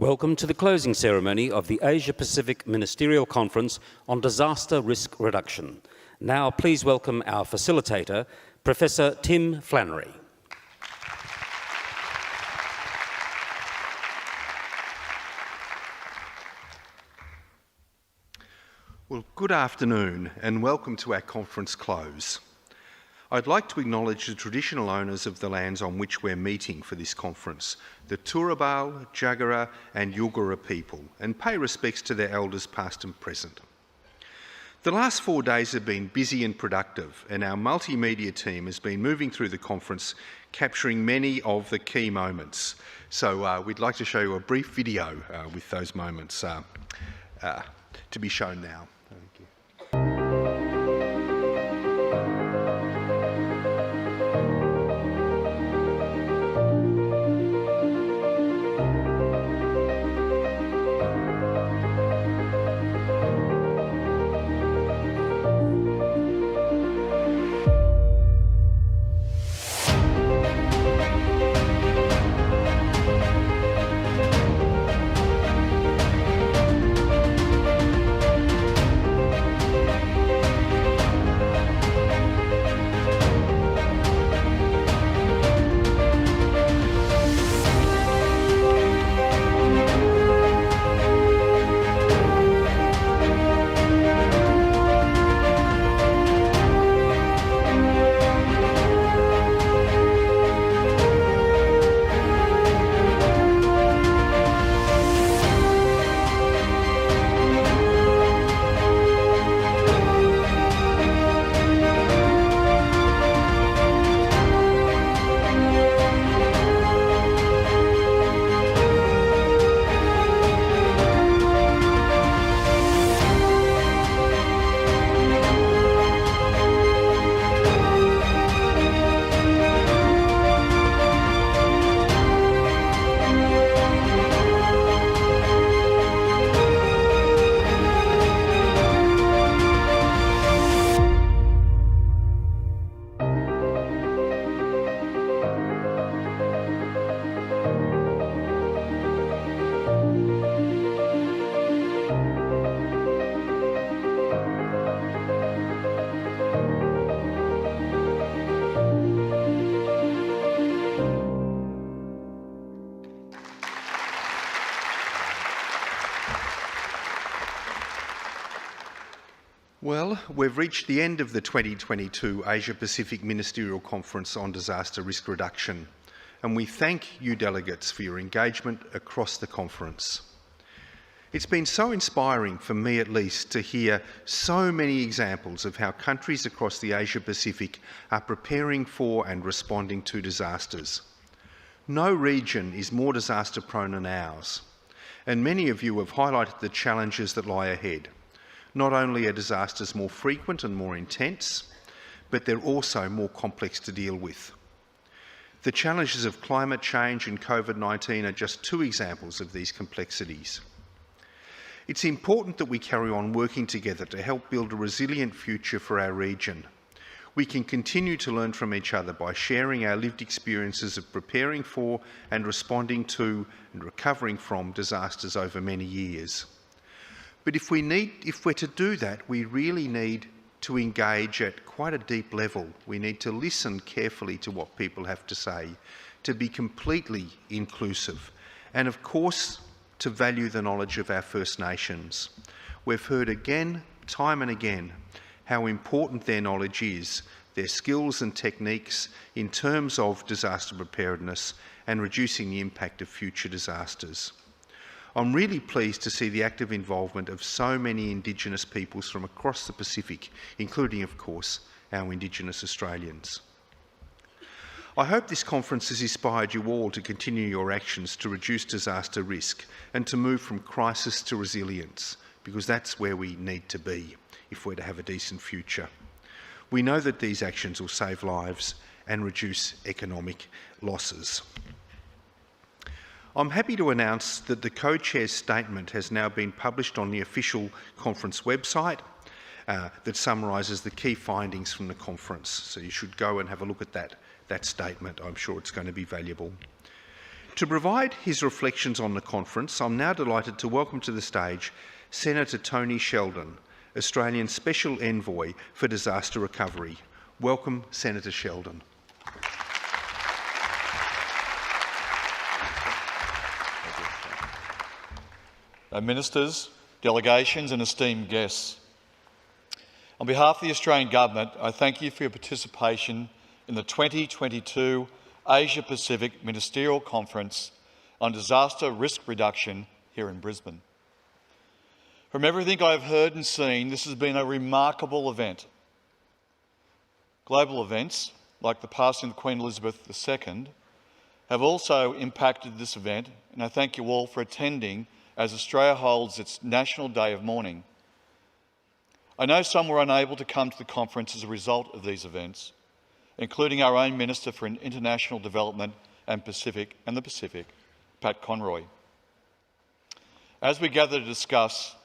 Welcome to the closing ceremony of the Asia-Pacific Ministerial Conference on Disaster Risk Reduction. Now please welcome our facilitator, Professor Tim Flannery. Well, good afternoon and welcome to our conference close. I'd like to acknowledge the traditional owners of the lands on which we're meeting for this conference, the Turrbal, Jagera and Yugara people, and pay respects to their elders past and present. The last 4 days have been busy and productive, and our multimedia team has been moving through the conference, capturing many of the key moments. So we'd like to show you a brief video with those moments to be shown now. Thank you. Well, we've reached the end of the 2022 Asia-Pacific Ministerial Conference on Disaster Risk Reduction, and we thank you delegates for your engagement across the conference. It's been so inspiring, for me at least, to hear so many examples of how countries across the Asia-Pacific are preparing for and responding to disasters. No region is more disaster-prone than ours, and many of you have highlighted the challenges that lie ahead. Not only are disasters more frequent and more intense, but they're also more complex to deal with. The challenges of climate change and COVID-19 are just two examples of these complexities. It's important that we carry on working together to help build a resilient future for our region. We can continue to learn from each other by sharing our lived experiences of preparing for and responding to and recovering from disasters over many years. But if we're to do that, we really need to engage at quite a deep level. We need to listen carefully to what people have to say, to be completely inclusive, and of course, to value the knowledge of our First Nations. We've heard again, time and again, how important their knowledge is, their skills and techniques in terms of disaster preparedness and reducing the impact of future disasters. I'm really pleased to see the active involvement of so many Indigenous peoples from across the Pacific, including, of course, our Indigenous Australians. I hope this conference has inspired you all to continue your actions to reduce disaster risk and to move from crisis to resilience, because that's where we need to be if we're to have a decent future. We know that these actions will save lives and reduce economic losses. I'm happy to announce that the co-chair's statement has now been published on the official conference website that summarises the key findings from the conference. So you should go and have a look at that statement. I'm sure it's going to be valuable. To provide his reflections on the conference, I'm now delighted to welcome to the stage Senator Tony Sheldon, Australian Special Envoy for Disaster Recovery. Welcome, Senator Sheldon. Ministers, delegations and esteemed guests. On behalf of the Australian Government, I thank you for your participation in the 2022 Asia-Pacific Ministerial Conference on Disaster Risk Reduction here in Brisbane. From everything I've heard and seen, this has been a remarkable event. Global events, like the passing of Queen Elizabeth II, have also impacted this event, and I thank you all for attending as Australia holds its National Day of Mourning. I know some were unable to come to the conference as a result of these events, including our own Minister for International Development and the Pacific, Pat Conroy. As we gather to discuss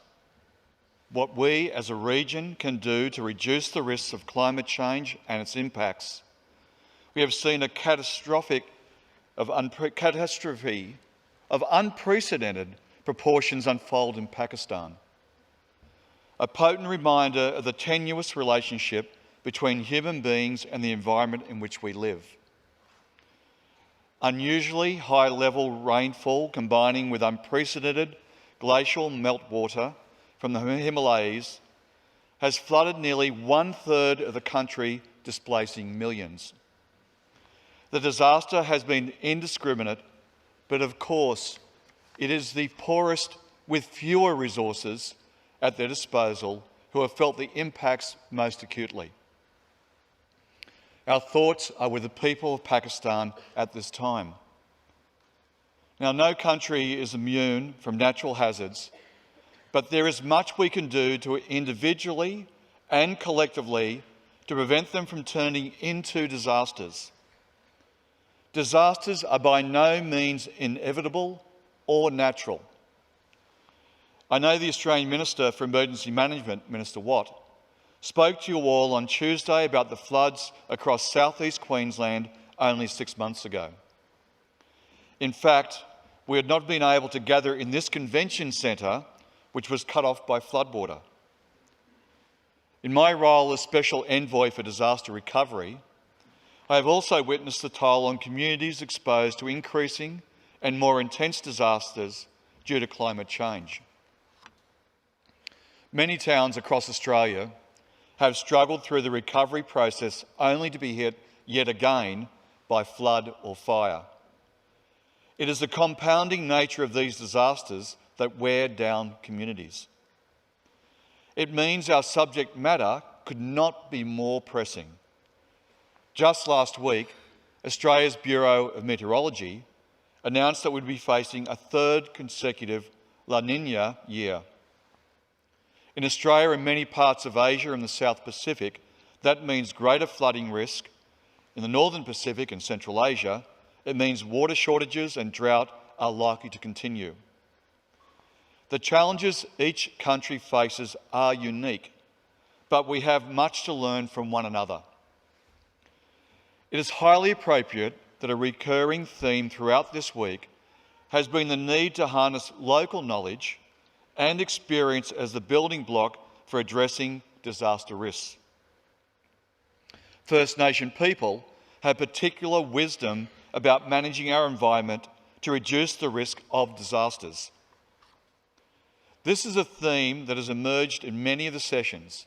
what we as a region can do to reduce the risks of climate change and its impacts, we have seen a catastrophe of unprecedented proportions unfold in Pakistan. A potent reminder of the tenuous relationship between human beings and the environment in which we live. Unusually high-level rainfall combining with unprecedented glacial meltwater from the Himalayas has flooded nearly 1/3 of the country, displacing millions. The disaster has been indiscriminate, but of course, it is the poorest with fewer resources at their disposal who have felt the impacts most acutely. Our thoughts are with the people of Pakistan at this time. Now, no country is immune from natural hazards, but there is much we can do to individually and collectively to prevent them from turning into disasters. Disasters are by no means inevitable or natural. I know the Australian Minister for Emergency Management, Minister Watt, spoke to you all on Tuesday about the floods across southeast Queensland only 6 months ago. In fact, we had not been able to gather in this convention centre, which was cut off by floodwater. In my role as Special Envoy for Disaster Recovery, I have also witnessed the toll on communities exposed to increasing and more intense disasters due to climate change. Many towns across Australia have struggled through the recovery process only to be hit yet again by flood or fire. It is the compounding nature of these disasters that wear down communities. It means our subject matter could not be more pressing. Just last week, Australia's Bureau of Meteorology announced that we'd be facing a third consecutive La Niña year. In Australia and many parts of Asia and the South Pacific, that means greater flooding risk. In the Northern Pacific and Central Asia, it means water shortages and drought are likely to continue. The challenges each country faces are unique, but we have much to learn from one another. It is highly appropriate that a recurring theme throughout this week has been the need to harness local knowledge and experience as the building block for addressing disaster risks. First Nation people have particular wisdom about managing our environment to reduce the risk of disasters. This is a theme that has emerged in many of the sessions.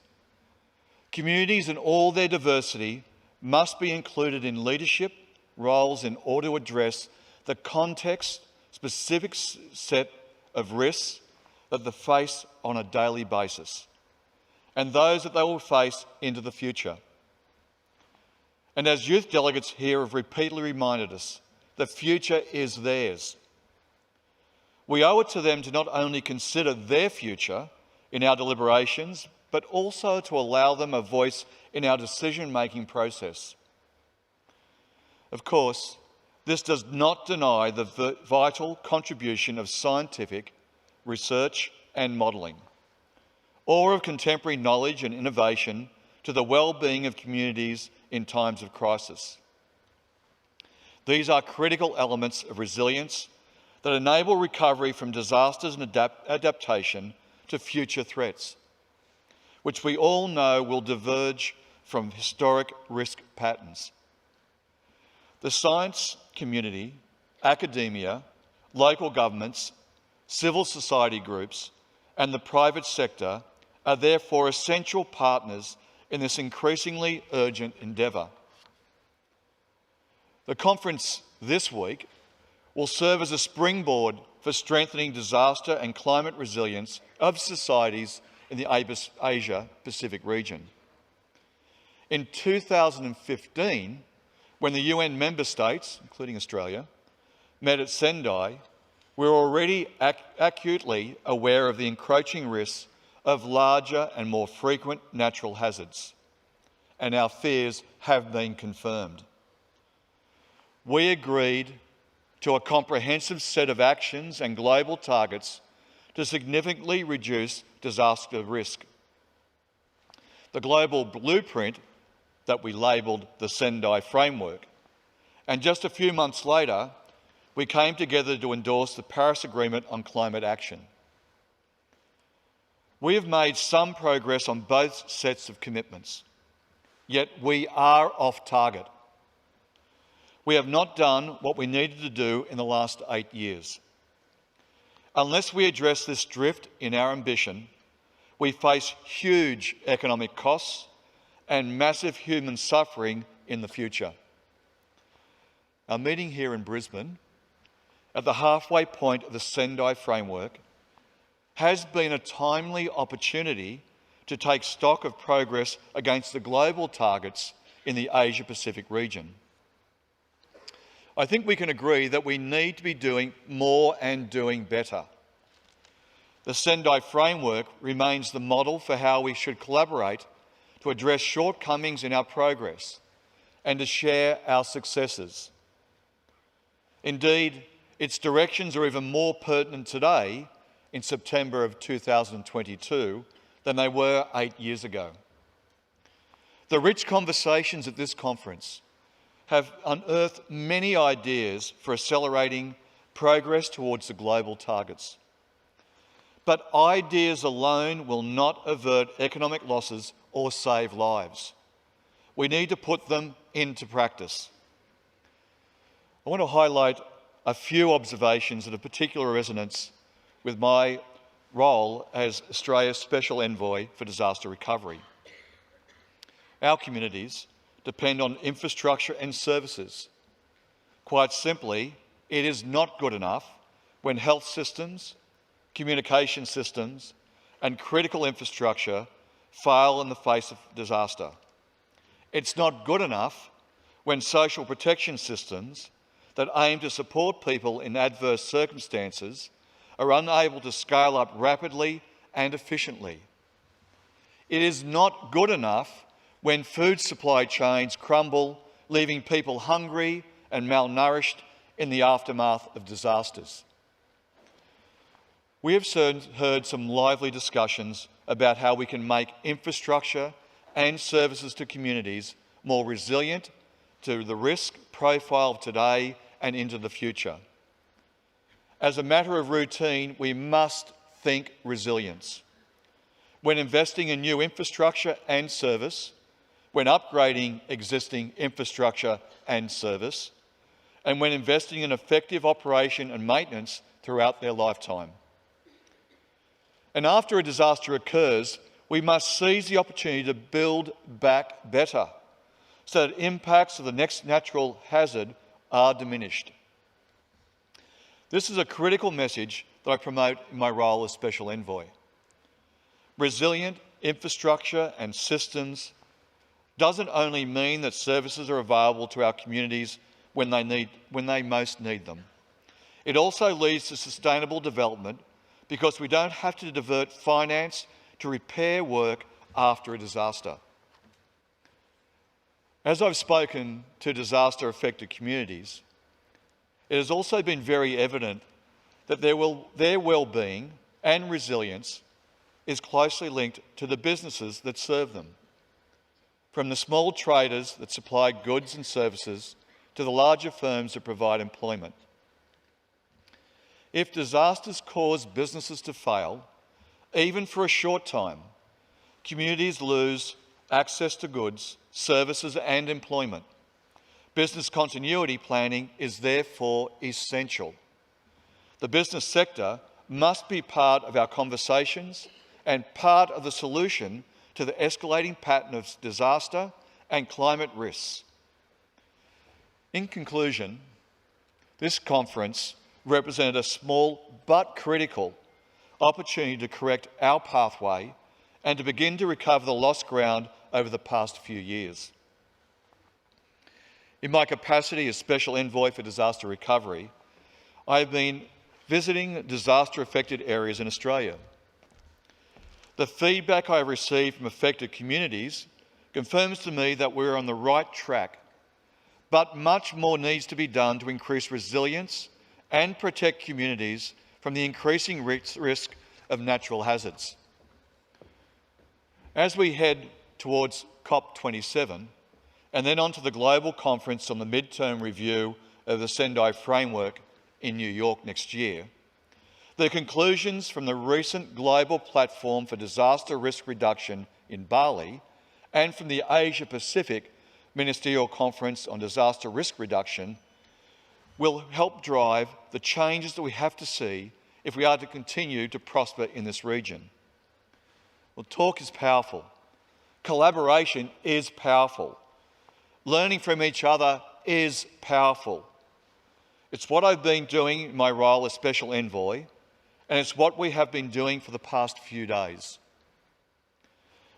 Communities in all their diversity must be included in leadership roles in order to address the context-specific set of risks that they face on a daily basis, and those that they will face into the future. And as youth delegates here have repeatedly reminded us, the future is theirs. We owe it to them to not only consider their future in our deliberations, but also to allow them a voice in our decision-making process. Of course, this does not deny the vital contribution of scientific research and modelling, or of contemporary knowledge and innovation to the well-being of communities in times of crisis. These are critical elements of resilience that enable recovery from disasters and adaptation to future threats, which we all know will diverge from historic risk patterns. The science community, academia, local governments, civil society groups, and the private sector are therefore essential partners in this increasingly urgent endeavour. The conference this week will serve as a springboard for strengthening disaster and climate resilience of societies in the Asia-Pacific region. In 2015, when the UN member states, including Australia, met at Sendai, we were already acutely aware of the encroaching risks of larger and more frequent natural hazards, and our fears have been confirmed. We agreed to a comprehensive set of actions and global targets to significantly reduce disaster risk. The global blueprint that we labelled the Sendai Framework, and just a few months later, we came together to endorse the Paris Agreement on Climate Action. We have made some progress on both sets of commitments, yet we are off target. We have not done what we needed to do in the last 8 years. Unless we address this drift in our ambition, we face huge economic costs and massive human suffering in the future. Our meeting here in Brisbane, at the halfway point of the Sendai Framework, has been a timely opportunity to take stock of progress against the global targets in the Asia-Pacific region. I think we can agree that we need to be doing more and doing better. The Sendai Framework remains the model for how we should collaborate to address shortcomings in our progress and to share our successes. Indeed, its directions are even more pertinent today in September of 2022 than they were 8 years ago. The rich conversations at this conference have unearthed many ideas for accelerating progress towards the global targets. But ideas alone will not avert economic losses or save lives. We need to put them into practice. I want to highlight a few observations that have particular resonance with my role as Australia's Special Envoy for Disaster Recovery. Our communities depend on infrastructure and services. Quite simply, it is not good enough when health systems, communication systems, and critical infrastructure fail in the face of disaster. It's not good enough when social protection systems that aim to support people in adverse circumstances are unable to scale up rapidly and efficiently. It is not good enough when food supply chains crumble, leaving people hungry and malnourished in the aftermath of disasters. We have heard some lively discussions about how we can make infrastructure and services to communities more resilient to the risk profile of today and into the future. As a matter of routine, we must think resilience. When investing in new infrastructure and service, when upgrading existing infrastructure and service, and when investing in effective operation and maintenance throughout their lifetime. And after a disaster occurs, we must seize the opportunity to build back better so that impacts of the next natural hazard are diminished. This is a critical message that I promote in my role as Special Envoy. Resilient infrastructure and systems doesn't only mean that services are available to our communities when they most need them. It also leads to sustainable development because we don't have to divert finance to repair work after a disaster. As I've spoken to disaster-affected communities, it has also been very evident that their well-being and resilience is closely linked to the businesses that serve them. From the small traders that supply goods and services to the larger firms that provide employment. If disasters cause businesses to fail, even for a short time, communities lose access to goods, services and employment. Business continuity planning is therefore essential. The business sector must be part of our conversations and part of the solution to the escalating pattern of disaster and climate risks. In conclusion, this conference represented a small but critical opportunity to correct our pathway and to begin to recover the lost ground over the past few years. In my capacity as Special Envoy for Disaster Recovery, I have been visiting disaster-affected areas in Australia. The feedback I have received from affected communities confirms to me that we're on the right track, but much more needs to be done to increase resilience and protect communities from the increasing risk of natural hazards. As we head towards COP27 and then on to the global conference on the midterm review of the Sendai framework in New York next year, the conclusions from the recent Global Platform for Disaster Risk Reduction in Bali and from the Asia Pacific Ministerial Conference on Disaster Risk Reduction will help drive the changes that we have to see if we are to continue to prosper in this region. Well, talk is powerful. Collaboration is powerful. Learning from each other is powerful. It's what I've been doing in my role as Special Envoy, and it's what we have been doing for the past few days.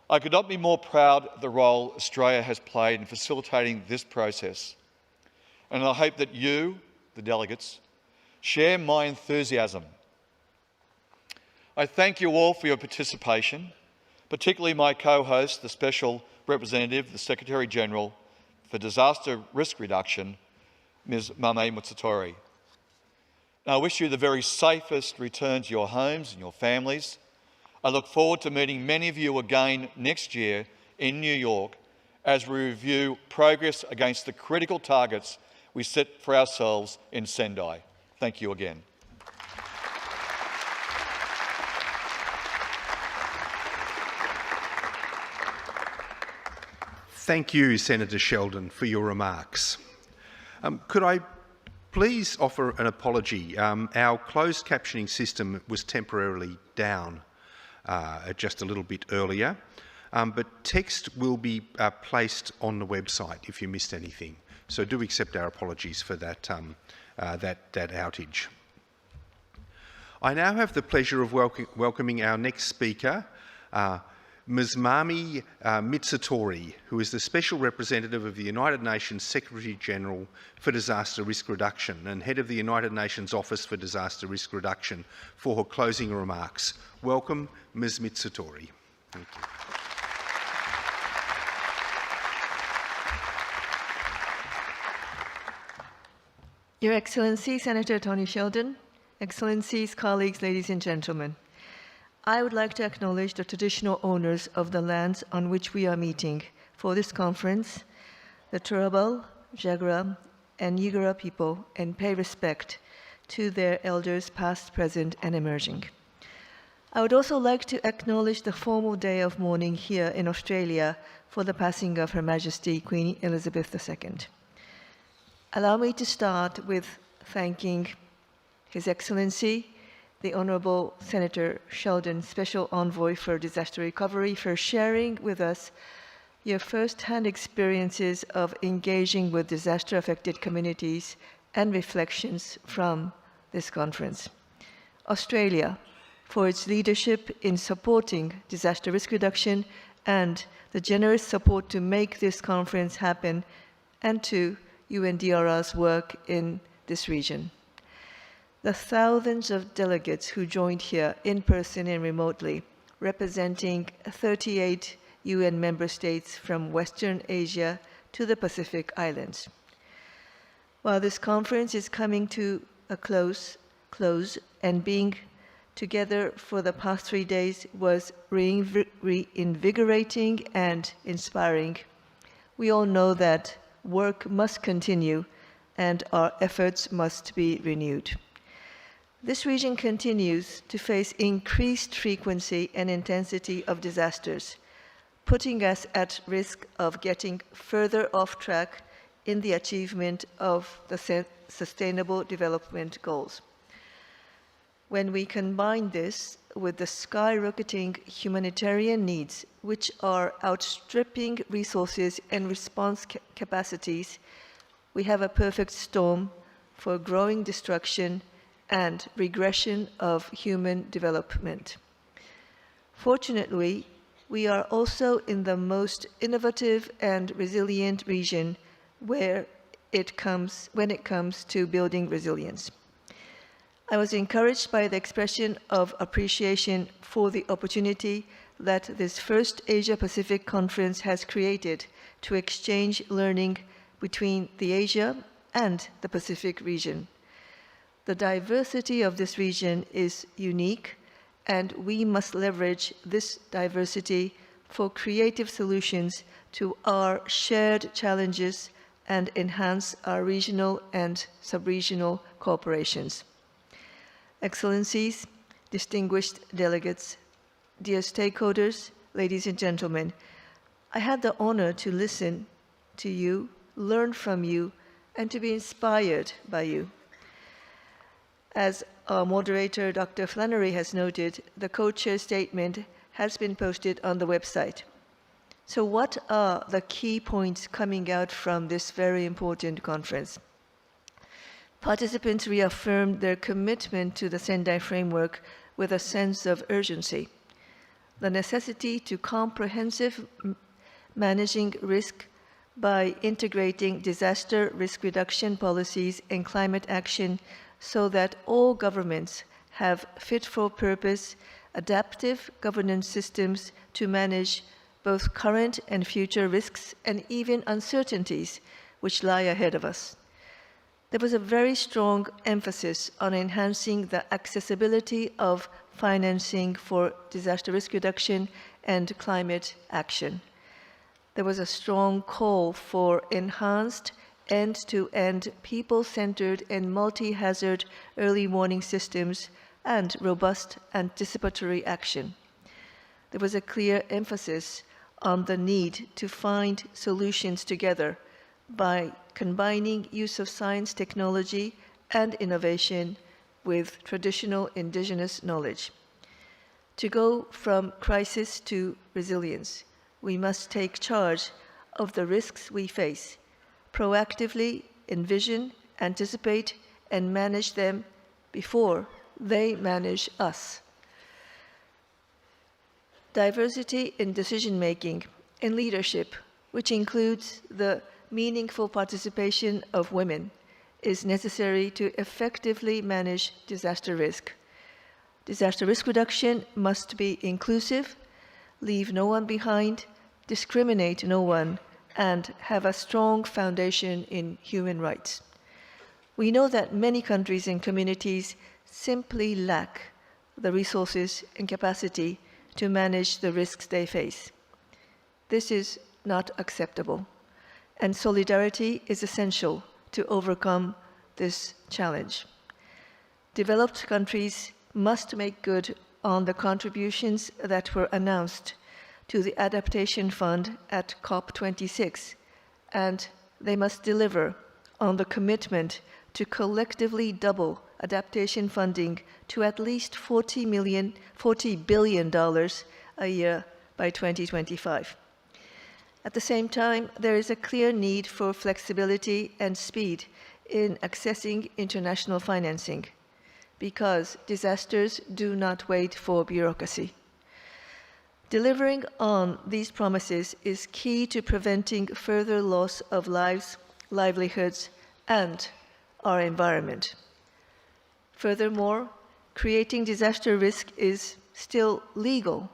I could not be more proud of the role Australia has played in facilitating this process, and I hope that you, the delegates, share my enthusiasm. I thank you all for your participation, particularly my co-host, the Special Representative, the Secretary-General for Disaster Risk Reduction, Ms. Mame Mutsatori. I wish you the very safest return to your homes and your families. I look forward to meeting many of you again next year in New York as we review progress against the critical targets we set for ourselves in Sendai. Thank you again. Thank you, Senator Sheldon, for your remarks. Could I please offer an apology? Our closed captioning system was temporarily down just a little bit earlier, but text will be placed on the website if you missed anything. So do accept our apologies for that outage. I now have the pleasure of welcoming our next speaker, Ms. Mame Mutsatori, who is the Special Representative of the United Nations Secretary-General for Disaster Risk Reduction and Head of the United Nations Office for Disaster Risk Reduction, for her closing remarks. Welcome, Ms. Mutsatori. Thank you. Your Excellency, Senator Tony Sheldon, Excellencies, colleagues, ladies and gentlemen, I would like to acknowledge the traditional owners of the lands on which we are meeting for this conference, the Turrbal, Jagera, and Yigara people, and pay respect to their elders past, present, and emerging. I would also like to acknowledge the formal day of mourning here in Australia for the passing of Her Majesty Queen Elizabeth II. Allow me to start with thanking His Excellency, the Honourable Senator Sheldon, Special Envoy for Disaster Recovery, for sharing with us your first-hand experiences of engaging with disaster-affected communities and reflections from this conference. Australia, for its leadership in supporting disaster risk reduction and the generous support to make this conference happen, and to UNDRR's work in this region. The thousands of delegates who joined here in person and remotely, representing 38 UN member states from Western Asia to the Pacific Islands. While this conference is coming to a close and being together for the past 3 days was reinvigorating and inspiring, we all know that work must continue and our efforts must be renewed. This region continues to face increased frequency and intensity of disasters, putting us at risk of getting further off track in the achievement of the Sustainable Development Goals. When we combine this with the skyrocketing humanitarian needs, which are outstripping resources and response capacities, we have a perfect storm for growing destruction and regression of human development. Fortunately, we are also in the most innovative and resilient region when it comes to building resilience. I was encouraged by the expression of appreciation for the opportunity that this first Asia-Pacific conference has created to exchange learning between the Asia and the Pacific region. The diversity of this region is unique, and we must leverage this diversity for creative solutions to our shared challenges and enhance our regional and sub-regional cooperations. Excellencies, distinguished delegates, dear stakeholders, ladies and gentlemen, I had the honor to listen to you, learn from you, and to be inspired by you. As our moderator, Dr. Flannery, has noted, the co-chair statement has been posted on the website. So what are the key points coming out from this very important conference? Participants reaffirmed their commitment to the Sendai framework with a sense of urgency. The necessity to comprehensive managing risk by integrating disaster risk reduction policies and climate action so that all governments have fit-for-purpose, adaptive governance systems to manage both current and future risks and even uncertainties which lie ahead of us. There was a very strong emphasis on enhancing the accessibility of financing for disaster risk reduction and climate action. There was a strong call for enhanced end-to-end people-centered and multi-hazard early warning systems and robust anticipatory action. There was a clear emphasis on the need to find solutions together by combining use of science, technology, and innovation with traditional indigenous knowledge. To go from crisis to resilience, we must take charge of the risks we face, proactively envision, anticipate, and manage them before they manage us. Diversity in decision-making and leadership, which includes the meaningful participation of women, is necessary to effectively manage disaster risk. Disaster risk reduction must be inclusive, leave no one behind, discriminate no one, and have a strong foundation in human rights. We know that many countries and communities simply lack the resources and capacity to manage the risks they face. This is not acceptable, and solidarity is essential to overcome this challenge. Developed countries must make good on the contributions that were announced to the Adaptation Fund at COP26, and they must deliver on the commitment to collectively double adaptation funding to at least $40 billion a year by 2025. At the same time, there is a clear need for flexibility and speed in accessing international financing, because disasters do not wait for bureaucracy. Delivering on these promises is key to preventing further loss of lives, livelihoods, and our environment. Furthermore, creating disaster risk is still legal,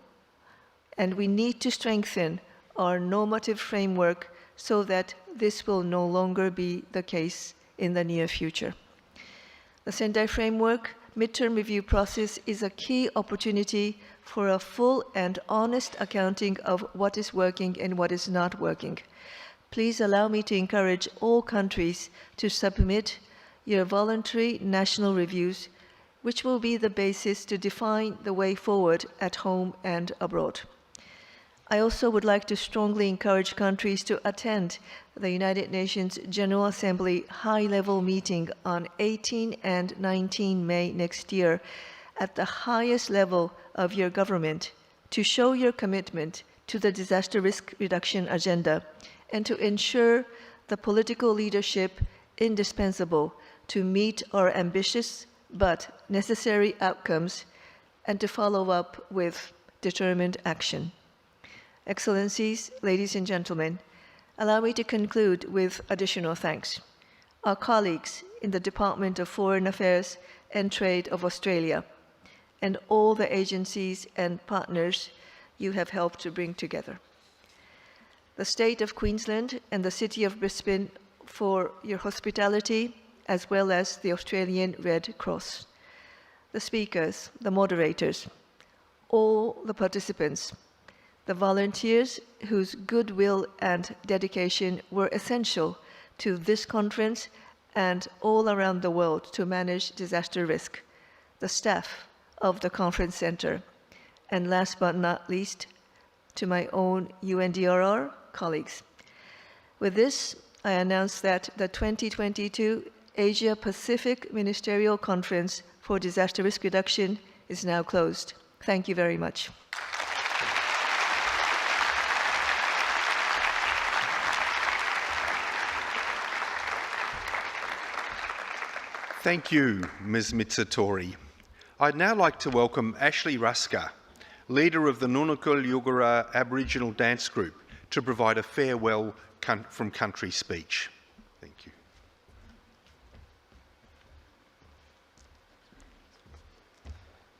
and we need to strengthen our normative framework so that this will no longer be the case in the near future. The Sendai Framework midterm review process is a key opportunity for a full and honest accounting of what is working and what is not working. please allow me to encourage all countries to submit your voluntary national reviews, which will be the basis to define the way forward at home and abroad. I also would like to strongly encourage countries to attend the United Nations General Assembly high-level meeting on 18 and 19 May next year at the highest level of your government to show your commitment to the disaster risk reduction agenda and to ensure the political leadership indispensable to meet our ambitious but necessary outcomes and to follow up with determined action. Excellencies, ladies and gentlemen, allow me to conclude with additional thanks. Our colleagues in the Department of Foreign Affairs and Trade of Australia, and all the agencies and partners you have helped to bring together. The State of Queensland and the City of Brisbane for your hospitality, as well as the Australian Red Cross. The speakers, the moderators, all the participants, the volunteers whose goodwill and dedication were essential to this conference and all around the world to manage disaster risk, the staff of the conference center, and last but not least, to my own UNDRR colleagues. With this, I announce that the 2022 Asia Pacific Ministerial Conference for Disaster Risk Reduction is now closed. Thank you very much. Thank you, Ms Mitsutori. I'd now like to welcome Ashley Rusker, leader of the Nunukul Yugara Aboriginal Dance Group, to provide a farewell from country speech. Thank you.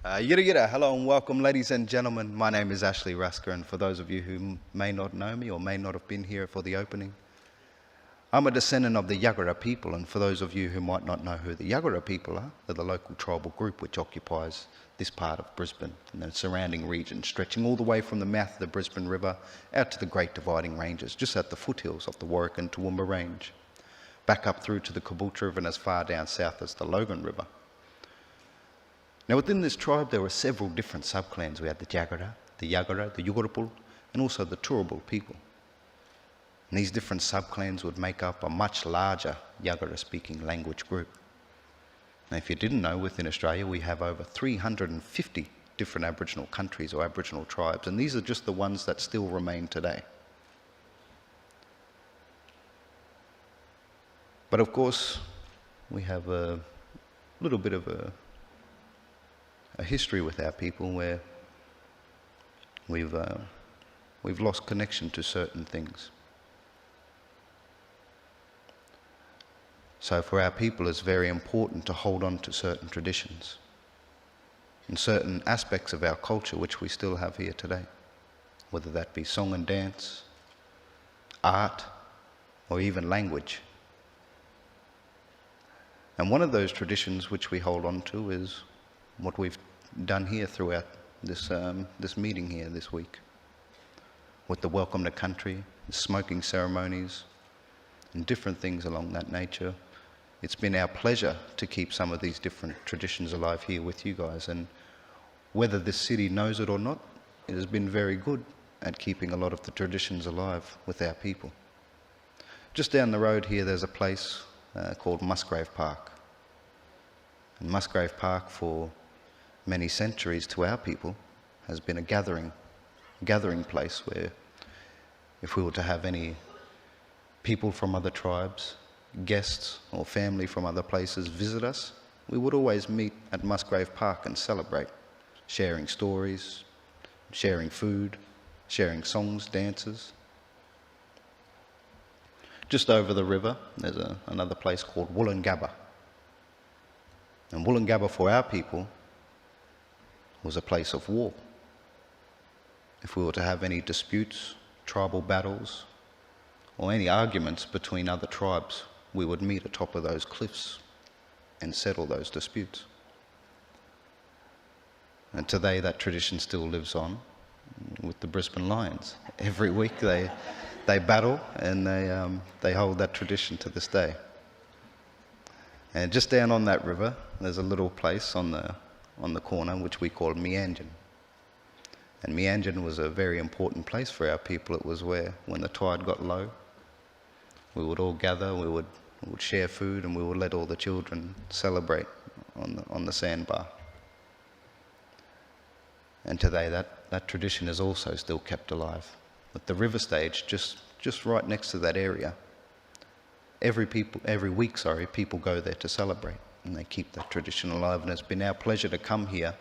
Yira yira, hello and welcome, ladies and gentlemen. My name is Ashley Rusker, and for those of you who may not know me or may not have been here for the opening, I'm a descendant of the Yagara people, and for those of you who might not know who the Yagara people are, they're the local tribal group which occupies this part of Brisbane and the surrounding region, stretching all the way from the mouth of the Brisbane River out to the Great Dividing Ranges, just at the foothills of the Warwick and Toowoomba Range, back up through to the Caboolture River and as far down south as the Logan River. Now within this tribe there were several different subclans. We had the Jagara, the Yagara, the Yugurapul, and also the Turrbal people. And these different subclans would make up a much larger Yagara-speaking language group. Now, if you didn't know, within Australia we have over 350 different Aboriginal countries or Aboriginal tribes, and these are just the ones that still remain today. But of course, we have a little bit of a history with our people where we've lost connection to certain things. So for our people, it's very important to hold on to certain traditions and certain aspects of our culture which we still have here today, whether that be song and dance, art, or even language. And one of those traditions which we hold on to is what we've done here throughout this meeting here this week, with the welcome to country, the smoking ceremonies, and different things along that nature. It's been our pleasure to keep some of these different traditions alive here with you guys, and whether this city knows it or not, it has been very good at keeping a lot of the traditions alive with our people. Just down the road here there's a place called Musgrave Park. And Musgrave Park for many centuries to our people has been a gathering place where if we were to have any people from other tribes, guests or family from other places visit us, we would always meet at Musgrave Park and celebrate, sharing stories, sharing food, sharing songs, dances. Just over the river there's another place called Woolloongabba. And Woolloongabba for our people was a place of war. If we were to have any disputes, tribal battles, or any arguments between other tribes, we would meet atop of those cliffs and settle those disputes. And today that tradition still lives on with the Brisbane Lions. Every week they they battle and they hold that tradition to this day. And just down on that river, there's a little place on the corner which we call Meanjin. And Meanjin was a very important place for our people. It was where, when the tide got low, we would all gather, we would share food, and we would let all the children celebrate on the sandbar. And today that tradition is also still kept alive. With the river stage just right next to that area, every week, people go there to celebrate, and they keep that tradition alive. And it's been our pleasure to come here,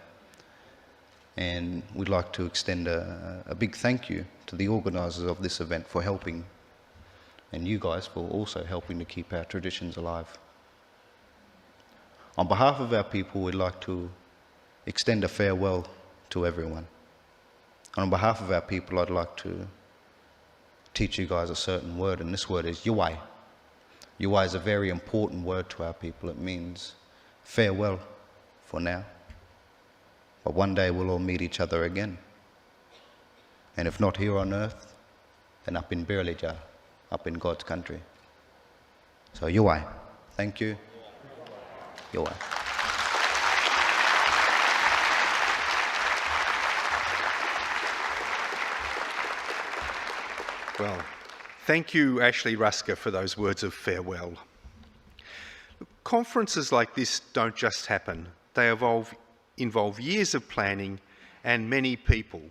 and we'd like to extend a big thank you to the organisers of this event for helping, and you guys for also helping to keep our traditions alive. On behalf of our people, we'd like to extend a farewell to everyone. And on behalf of our people, I'd like to teach you guys a certain word, and this word is yuwai. Yuwai is a very important word to our people. It means farewell for now. But one day we'll all meet each other again. And if not here on earth, then up in Birlija, up in God's country. So yuwai. Thank you. Yuwai. Well, thank you, Ashley Rusker, for those words of farewell. Conferences like this don't just happen. They involve years of planning and many people,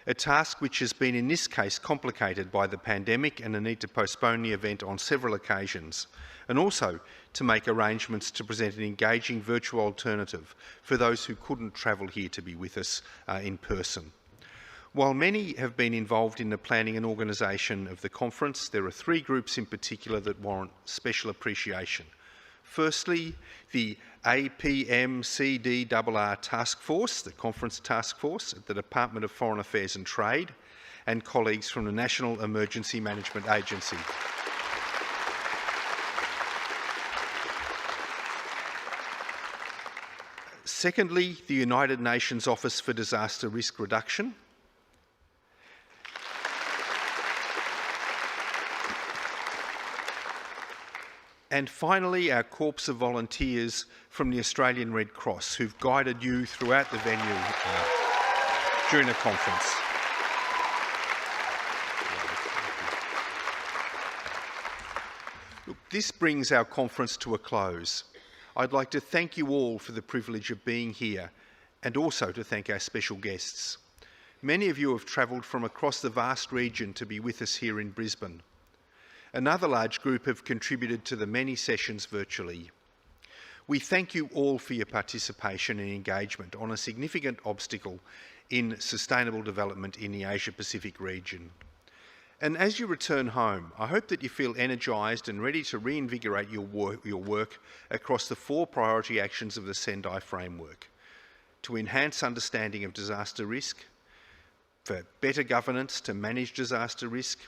a task which has been, in this case, complicated by the pandemic and the need to postpone the event on several occasions, and also to make arrangements to present an engaging virtual alternative for those who couldn't travel here to be with us in person. While many have been involved in the planning and organisation of the conference, there are three groups in particular that warrant special appreciation. Firstly, the AMCDRR Task Force, the Conference Task Force at the Department of Foreign Affairs and Trade, and colleagues from the National Emergency Management Agency. Secondly, the United Nations Office for Disaster Risk Reduction. And finally, our corps of volunteers from the Australian Red Cross, who've guided you throughout the venue during the conference. Look, this brings our conference to a close. I'd like to thank you all for the privilege of being here, and also to thank our special guests. Many of you have travelled from across the vast region to be with us here in Brisbane. Another large group have contributed to the many sessions virtually. We thank you all for your participation and engagement on a significant obstacle in sustainable development in the Asia-Pacific region. And as you return home, I hope that you feel energised and ready to reinvigorate your work across the 4 priority actions of the Sendai framework: to enhance understanding of disaster risk, for better governance to manage disaster risk,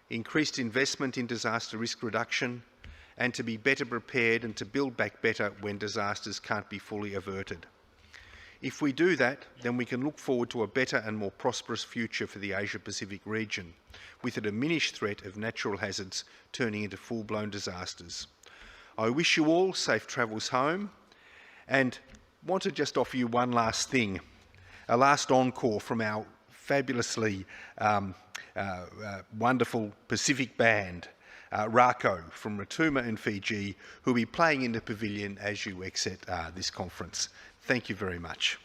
increased investment in disaster risk reduction, and to be better prepared and to build back better when disasters can't be fully averted. If we do that, then we can look forward to a better and more prosperous future for the Asia-Pacific region, with a diminished threat of natural hazards turning into full-blown disasters. I wish you all safe travels home, and want to just offer you one last thing, a last encore from our fabulously wonderful Pacific band, Rako from Rotuma in Fiji, who will be playing in the pavilion as you exit this conference. Thank you very much.